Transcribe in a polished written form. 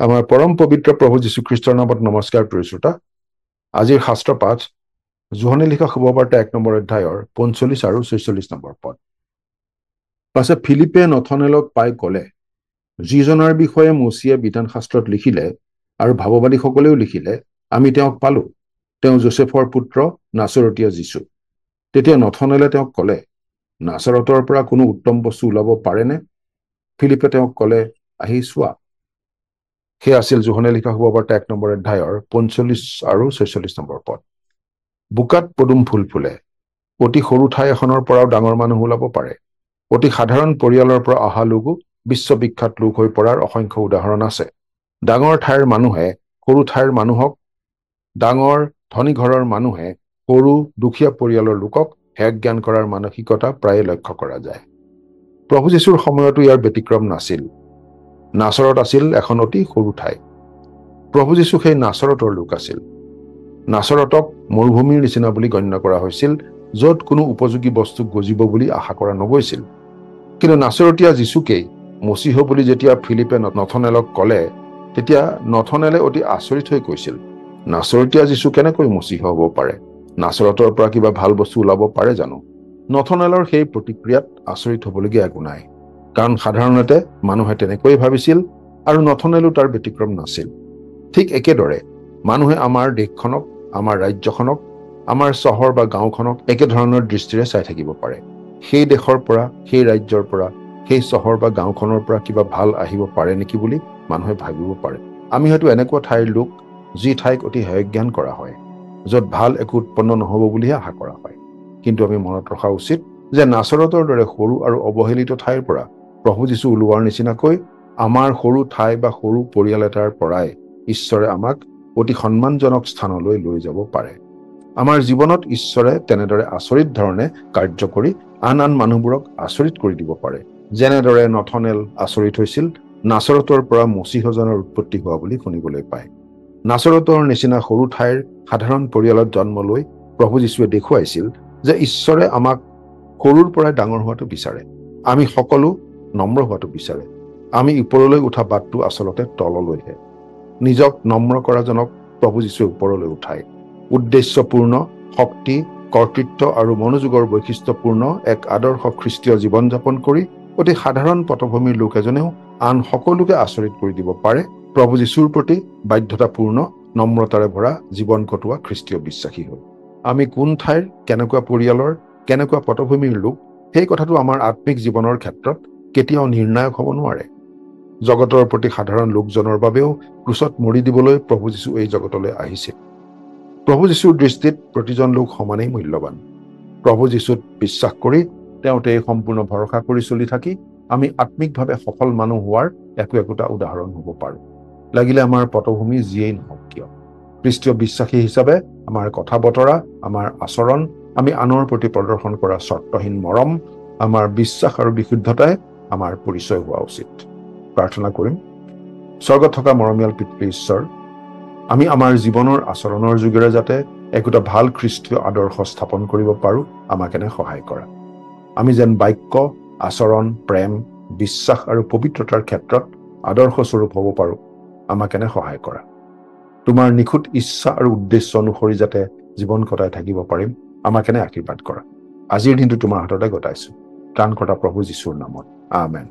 আমাৰ পৰম পবিত্ৰ প্ৰভু যীশুখ্ৰীষ্টৰ নামত নমস্কাৰ প্ৰিয় শ্ৰোতা। আজিৰ শাস্ত্ৰ পাঠ যোহনে লিখা শুভবাৰ্তা 1 নম্বৰ অধ্যায়ৰ 45 আৰু 46 নম্বৰ পদ। পাছে ফিলিপে নথনেলক পাই ক'লে, যিজনাৰ বিষয়ে মচিয়ে বিধান শাস্ত্ৰত লিখিলে আৰু ভাৱবাদীসকলেও লিখিলে, আমি তেওঁক পালো, তেওঁ যোচেফৰ পুত্ৰ নাচৰতীয়া যীশু। তেতিয়া নথনেলে তেওঁক ক'লে, নাচৰতৰ পৰা কোনো উত্তম বস্তু ওলাব পাৰেনে? ফিলিপে তেওঁক ক'লে, আহি চোৱা। সেয়া আছিল যোহনে লিখা শুভবাৰ্তা 1 নম্বৰ অধ্যায়ৰ 45 আৰু 46 নম্বৰ পদ। বোকাত পদুম ফুল ফুলে। অতি সৰু ঠাই এখনৰ পৰাও ডাঙৰ মানুহ ওলাব পাৰে। অতি সাধাৰণ পৰিয়ালৰ পৰা অহা লোকো বিশ্ববিখ্যাত লোক হৈ পৰাৰ অসংখ্য উদাহৰণ আছে। ডাঙৰ ঠাইৰ মানুহে সৰু ঠাইৰ মানুহক, ডাঙৰ ধনী ঘৰৰ মানুহে সৰু দুখীয়া পৰিয়ালৰ লোকক হেক জ্ঞান কৰাৰ মানসিকতা প্ৰায়ে লক্ষ্য কৰা যায়। প্ৰভু যীশুৰ সময়তো ইয়াৰ ব্যতিক্ৰম নাছিল। নাচৰত আছিল এখন অতি সৰু ঠাই। প্ৰভু যীশু সেই নাচৰতৰ লোক আছিল। নাচৰতক মৰুভূমিৰ নিচিনা বুলি গণ্য কৰা হৈছিল, য'ত কোনো উপযোগী বস্তু গজিব বুলি আশা কৰা নগৈছিল। কিন্তু নাচৰতীয়া যীশুকেই মচিহ বুলি যেতিয়া ফিলিপে নথনেলক ক'লে, তেতিয়া নথনেলে অতি আচৰিত হৈ কৈছিল, নাচৰতীয়া যীশু কেনেকৈ মচিহ হ'ব পাৰে? নাচৰতৰ পৰা কিবা ভাল বস্তু ওলাব পাৰে জানো? নথনেলৰ সেই প্ৰতিক্ৰিয়াত আচৰিত হ'বলগীয়া একো নাই, কাৰণ সাধাৰণতে মানুহে তেনেকৈ ভাবিছিল আৰু নথনেলো তাৰ ব্যতিক্ৰম নাছিল। ঠিক একেদৰে মানুহে আমাৰ দেশখনক, আমাৰ ৰাজ্যখনক, আমাৰ চহৰ বা গাঁওখনক একেধৰণৰ দৃষ্টিৰে চাই থাকিব পাৰে। সেই দেশৰ পৰা, সেই ৰাজ্যৰ পৰা, সেই চহৰ বা গাঁওখনৰ পৰা কিবা ভাল আহিব পাৰে নেকি বুলি মানুহে ভাবিব পাৰে। আমি হয়তো এনেকুৱা ঠাইৰ লোক যি ঠাইক অতি হেয়জ্ঞান কৰা হয়, য'ত ভাল একো উৎপন্ন নহ'ব বুলিহে আশা কৰা হয়। কিন্তু আমি মনত ৰখা উচিত যে নাচৰতৰ দৰে সৰু আৰু অৱহেলিত ঠাইৰ পৰা প্ৰভু যীশু ওলোৱাৰ নিচিনাকৈ আমাৰ সৰু ঠাই বা সৰু পৰিয়াল এটাৰ পৰাই ঈশ্বৰে আমাক অতি সন্মানজনক স্থানলৈ লৈ যাব পাৰে। আমাৰ জীৱনত ঈশ্বৰে তেনেদৰে আচৰিত ধৰণে কাৰ্য কৰি আন মানুহবোৰক আচৰিত কৰি দিব পাৰে। যেনেদৰে নথনেল আচৰিত হৈছিল নাচৰতৰ পৰা মচিহজনৰ উৎপত্তি হোৱা বুলি শুনিবলৈ পায়। নাচৰতৰ নিচিনা সৰু ঠাইৰ সাধাৰণ পৰিয়ালত জন্ম লৈ প্ৰভু যীশুৱে দেখুৱাইছিল যে ঈশ্বৰে আমাক সৰুৰ পৰাই ডাঙৰ হোৱাটো বিচাৰে। আমি সকলো নম্ৰ হোৱাটো বিচাৰে। আমি ওপৰলৈ উঠা বাটটো আচলতে তললৈহে। নিজক নম্ৰ কৰাজনক প্ৰভু যীশুৱে ওপৰলৈ উঠায়। উদ্দেশ্যপূৰ্ণ, শক্তি, কৰ্তৃত্ব আৰু মনোযোগৰ বৈশিষ্ট্যপূৰ্ণ এক আদৰ্শ খ্ৰীষ্টীয় জীৱন যাপন কৰি অতি সাধাৰণ পটভূমিৰ লোক এজনেও আন সকলোকে আচৰিত কৰি দিব পাৰে প্ৰভু যীশুৰ প্ৰতি বাধ্যতাপূৰ্ণ, নম্ৰতাৰে ভৰা জীৱন কটোৱা খ্ৰীষ্টীয় বিশ্বাসী হৈ। আমি কোন ঠাইৰ, কেনেকুৱা পৰিয়ালৰ, কেনেকুৱা পটভূমিৰ লোক, সেই কথাটো আমাৰ আত্মিক জীৱনৰ ক্ষেত্ৰত কেতিয়াও নিৰ্ণায়ক হ'ব নোৱাৰে। জগতৰ প্ৰতি সাধাৰণ লোকজনৰ বাবেও ক্ৰুচত মৰি দিবলৈ প্ৰভু যীশু এই জগতলৈ আহিছিল। প্ৰভু যীশুৰ দৃষ্টিত প্ৰতিজন লোক সমানেই মূল্যৱান। প্ৰভু যীশুত বিশ্বাস কৰি তেওঁতে সম্পূৰ্ণ ভৰসা কৰি চলি থাকি আমি আত্মিকভাৱে সফল মানুহ হোৱাৰ একোটা উদাহৰণ হ'ব পাৰোঁ। লাগিলে আমাৰ পটভূমি যিয়েই নহওক কিয়। খ্ৰীষ্টীয় বিশ্বাসী হিচাপে আমাৰ কথা বতৰা, আমাৰ আচৰণ, আমি আনৰ প্ৰতি প্ৰদৰ্শন কৰা চৰ্তহীন মৰম, আমাৰ বিশ্বাস আৰু বিশুদ্ধতাই আমাৰ পৰিচয় হোৱা উচিত। প্ৰাৰ্থনা কৰিম। স্বৰ্গত থকা মৰমীয়াল পিতৃ ঈশ্বৰ, আমি আমাৰ জীৱনৰ আচৰণৰ যোগেৰে যাতে একোটা ভাল খ্ৰীষ্টীয় আদৰ্শ স্থাপন কৰিব পাৰোঁ, আমাক এনে সহায় কৰা। আমি যেন বাক্য, আচৰণ, প্ৰেম, বিশ্বাস আৰু পবিত্ৰতাৰ ক্ষেত্ৰত আদৰ্শ স্বৰূপ হ'ব পাৰোঁ, আমাক এনে সহায় কৰা। তোমাৰ নিখুঁত ইচ্ছা আৰু উদ্দেশ্য অনুসৰি যাতে জীৱন কটাই থাকিব পাৰিম, আমাক এনে আশীৰ্বাদ কৰা। আজিৰ দিনটো তোমাৰ হাততে গতাইছোঁ। ত্ৰাণকৰ্তা প্ৰভু যীশুৰ নামত, আমেন।